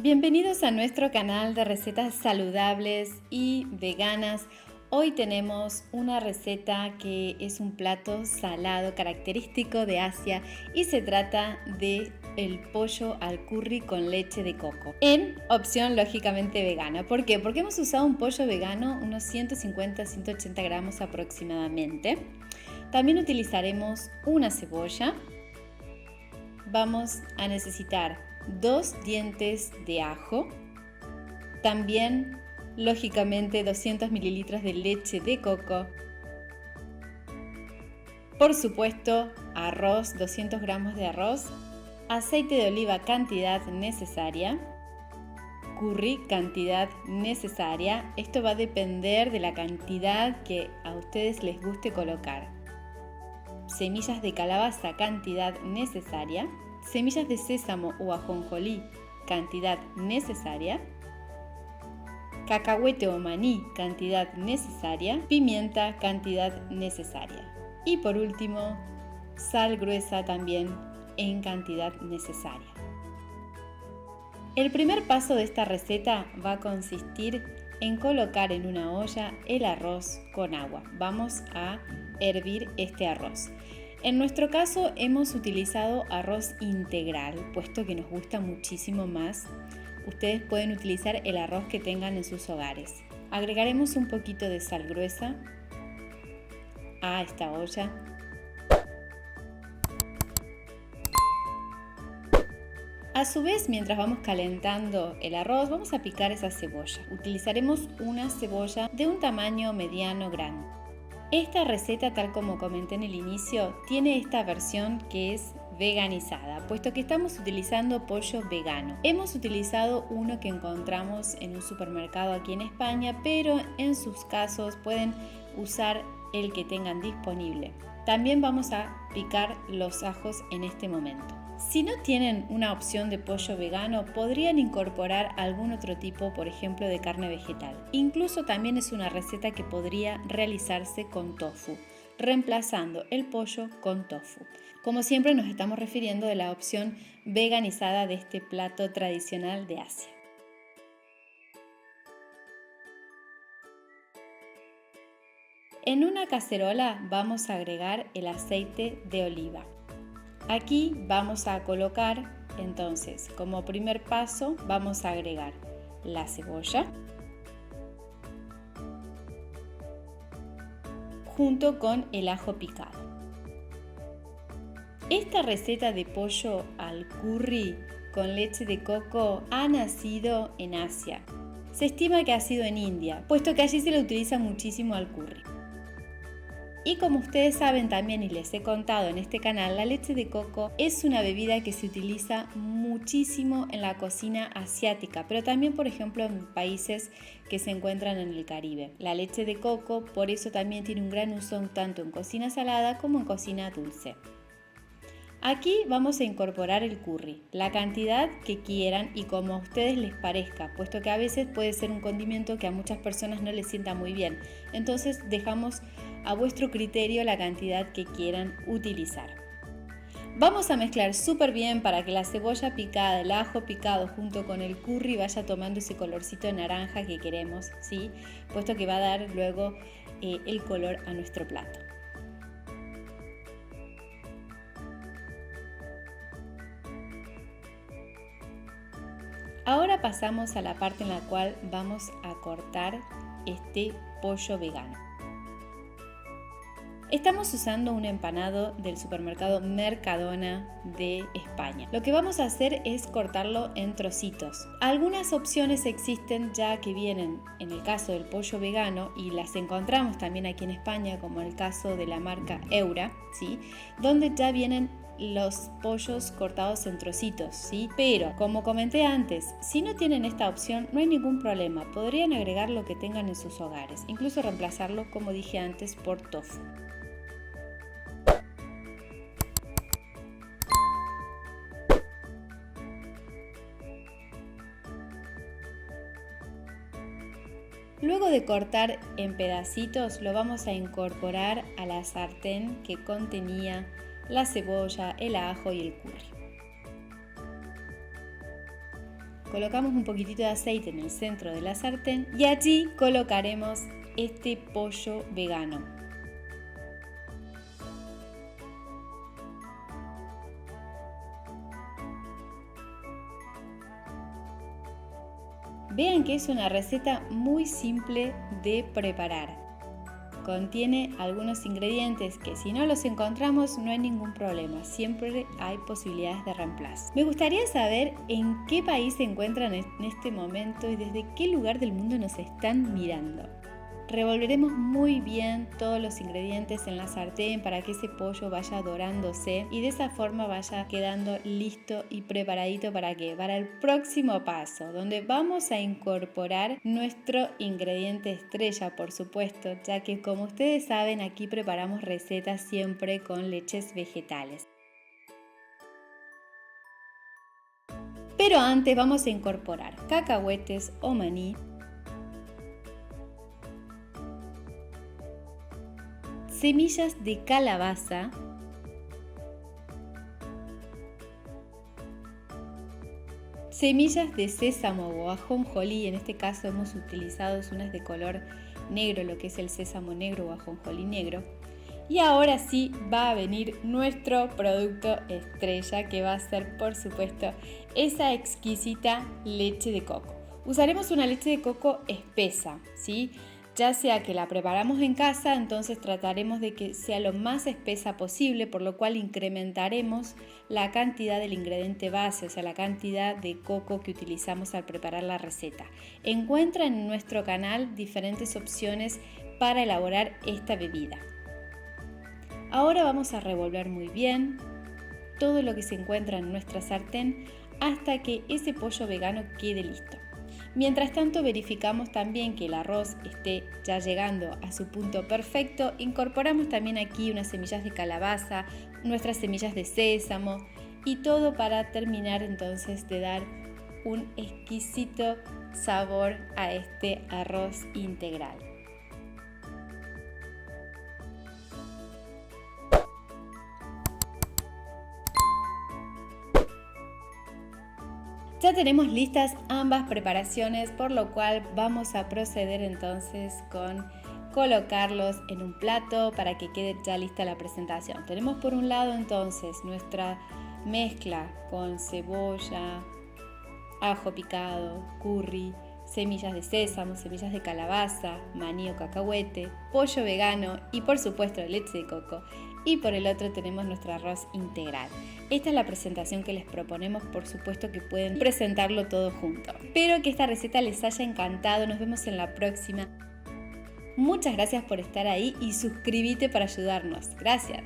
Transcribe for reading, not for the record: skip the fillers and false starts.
Bienvenidos a nuestro canal de recetas saludables y veganas. Hoy tenemos una receta que es un plato salado característico de Asia y se trata de el pollo al curry con leche de coco, en opción lógicamente vegana. ¿Por qué? Porque hemos usado un pollo vegano, unos 150-180 gramos aproximadamente. También utilizaremos una cebolla. Vamos a necesitar 2 dientes de ajo, también lógicamente 200 mililitros de leche de coco, por supuesto arroz, 200 gramos de arroz, aceite de oliva cantidad necesaria, curry cantidad necesaria, esto va a depender de la cantidad que a ustedes les guste colocar, semillas de calabaza cantidad necesaria, semillas de sésamo o ajonjolí, cantidad necesaria, cacahuete o maní, cantidad necesaria, pimienta, cantidad necesaria. Y por último, sal gruesa también en cantidad necesaria. El primer paso de esta receta va a consistir en colocar en una olla el arroz con agua. Vamos a hervir este arroz. En nuestro caso hemos utilizado arroz integral, puesto que nos gusta muchísimo más. Ustedes pueden utilizar el arroz que tengan en sus hogares. Agregaremos un poquito de sal gruesa a esta olla. A su vez, mientras vamos calentando el arroz, vamos a picar esa cebolla. Utilizaremos una cebolla de un tamaño mediano grande. Esta receta, tal como comenté en el inicio, tiene esta versión que es veganizada, puesto que estamos utilizando pollo vegano. Hemos utilizado uno que encontramos en un supermercado aquí en España, pero en sus casos pueden usar el que tengan disponible. También vamos a picar los ajos en este momento. Si no tienen una opción de pollo vegano, podrían incorporar algún otro tipo, por ejemplo, de carne vegetal. Incluso también es una receta que podría realizarse con tofu, reemplazando el pollo con tofu. Como siempre nos estamos refiriendo de la opción veganizada de este plato tradicional de Asia. En una cacerola vamos a agregar el aceite de oliva. Aquí vamos a colocar, entonces, como primer paso, vamos a agregar la cebolla junto con el ajo picado. Esta receta de pollo al curry con leche de coco ha nacido en Asia. Se estima que ha sido en India, puesto que allí se le utiliza muchísimo al curry. Y como ustedes saben también y les he contado en este canal, la leche de coco es una bebida que se utiliza muchísimo en la cocina asiática, pero también por ejemplo en países que se encuentran en el Caribe. La leche de coco por eso también tiene un gran uso tanto en cocina salada como en cocina dulce. Aquí vamos a incorporar el curry, la cantidad que quieran y como a ustedes les parezca, puesto que a veces puede ser un condimento que a muchas personas no les sienta muy bien. Entonces dejamos a vuestro criterio la cantidad que quieran utilizar. Vamos a mezclar súper bien para que la cebolla picada, el ajo picado junto con el curry vaya tomando ese colorcito naranja que queremos, ¿sí? Puesto que va a dar luego el color a nuestro plato. Ahora pasamos a la parte en la cual vamos a cortar este pollo vegano. Estamos usando un empanado del supermercado Mercadona de España. Lo que vamos a hacer es cortarlo en trocitos. Algunas opciones existen ya que vienen en el caso del pollo vegano y las encontramos también aquí en España, como el caso de la marca Eura, ¿sí? Donde ya vienen los pollos cortados en trocitos, ¿sí? Pero como comenté antes, si no tienen esta opción no hay ningún problema, podrían agregar lo que tengan en sus hogares, incluso reemplazarlo, como dije antes, por tofu. Luego de cortar en pedacitos, lo vamos a incorporar a la sartén que contenía la cebolla, el ajo y el curry. colocamos un poquitito de aceite en el centro de la sartén y allí colocaremos este pollo vegano. Vean que es una receta muy simple de preparar. Contiene algunos ingredientes que si no los encontramos no hay ningún problema, siempre hay posibilidades de reemplazo. Me gustaría saber en qué país se encuentran en este momento y desde qué lugar del mundo nos están mirando. Revolveremos muy bien todos los ingredientes en la sartén para que ese pollo vaya dorándose y de esa forma vaya quedando listo y preparadito para el próximo paso, donde vamos a incorporar nuestro ingrediente estrella, por supuesto, ya que como ustedes saben aquí preparamos recetas siempre con leches vegetales. Pero antes vamos a incorporar cacahuetes o maní, semillas de calabaza, semillas de sésamo o ajonjolí, en este caso hemos utilizado unas de color negro, lo que es el sésamo negro o ajonjolí negro. Y ahora sí va a venir nuestro producto estrella, que va a ser, por supuesto, esa exquisita leche de coco. Usaremos una leche de coco espesa, ¿sí? Ya sea que la preparamos en casa, entonces trataremos de que sea lo más espesa posible, por lo cual incrementaremos la cantidad del ingrediente base, o sea, la cantidad de coco que utilizamos al preparar la receta. Encuentran en nuestro canal diferentes opciones para elaborar esta bebida. Ahora vamos a revolver muy bien todo lo que se encuentra en nuestra sartén hasta que ese pollo vegano quede listo. Mientras tanto verificamos también que el arroz esté ya llegando a su punto perfecto. Incorporamos también aquí unas semillas de calabaza, nuestras semillas de sésamo y todo para terminar entonces de dar un exquisito sabor a este arroz integral. Ya tenemos listas ambas preparaciones, por lo cual vamos a proceder entonces con colocarlos en un plato para que quede ya lista la presentación. Tenemos por un lado entonces nuestra mezcla con cebolla, ajo picado, curry, semillas de sésamo, semillas de calabaza, maní o cacahuete, pollo vegano y por supuesto leche de coco. Y por el otro tenemos nuestro arroz integral. Esta es la presentación que les proponemos, por supuesto que pueden presentarlo todo junto. Espero que esta receta les haya encantado, nos vemos en la próxima. Muchas gracias por estar ahí y suscríbete para ayudarnos. Gracias.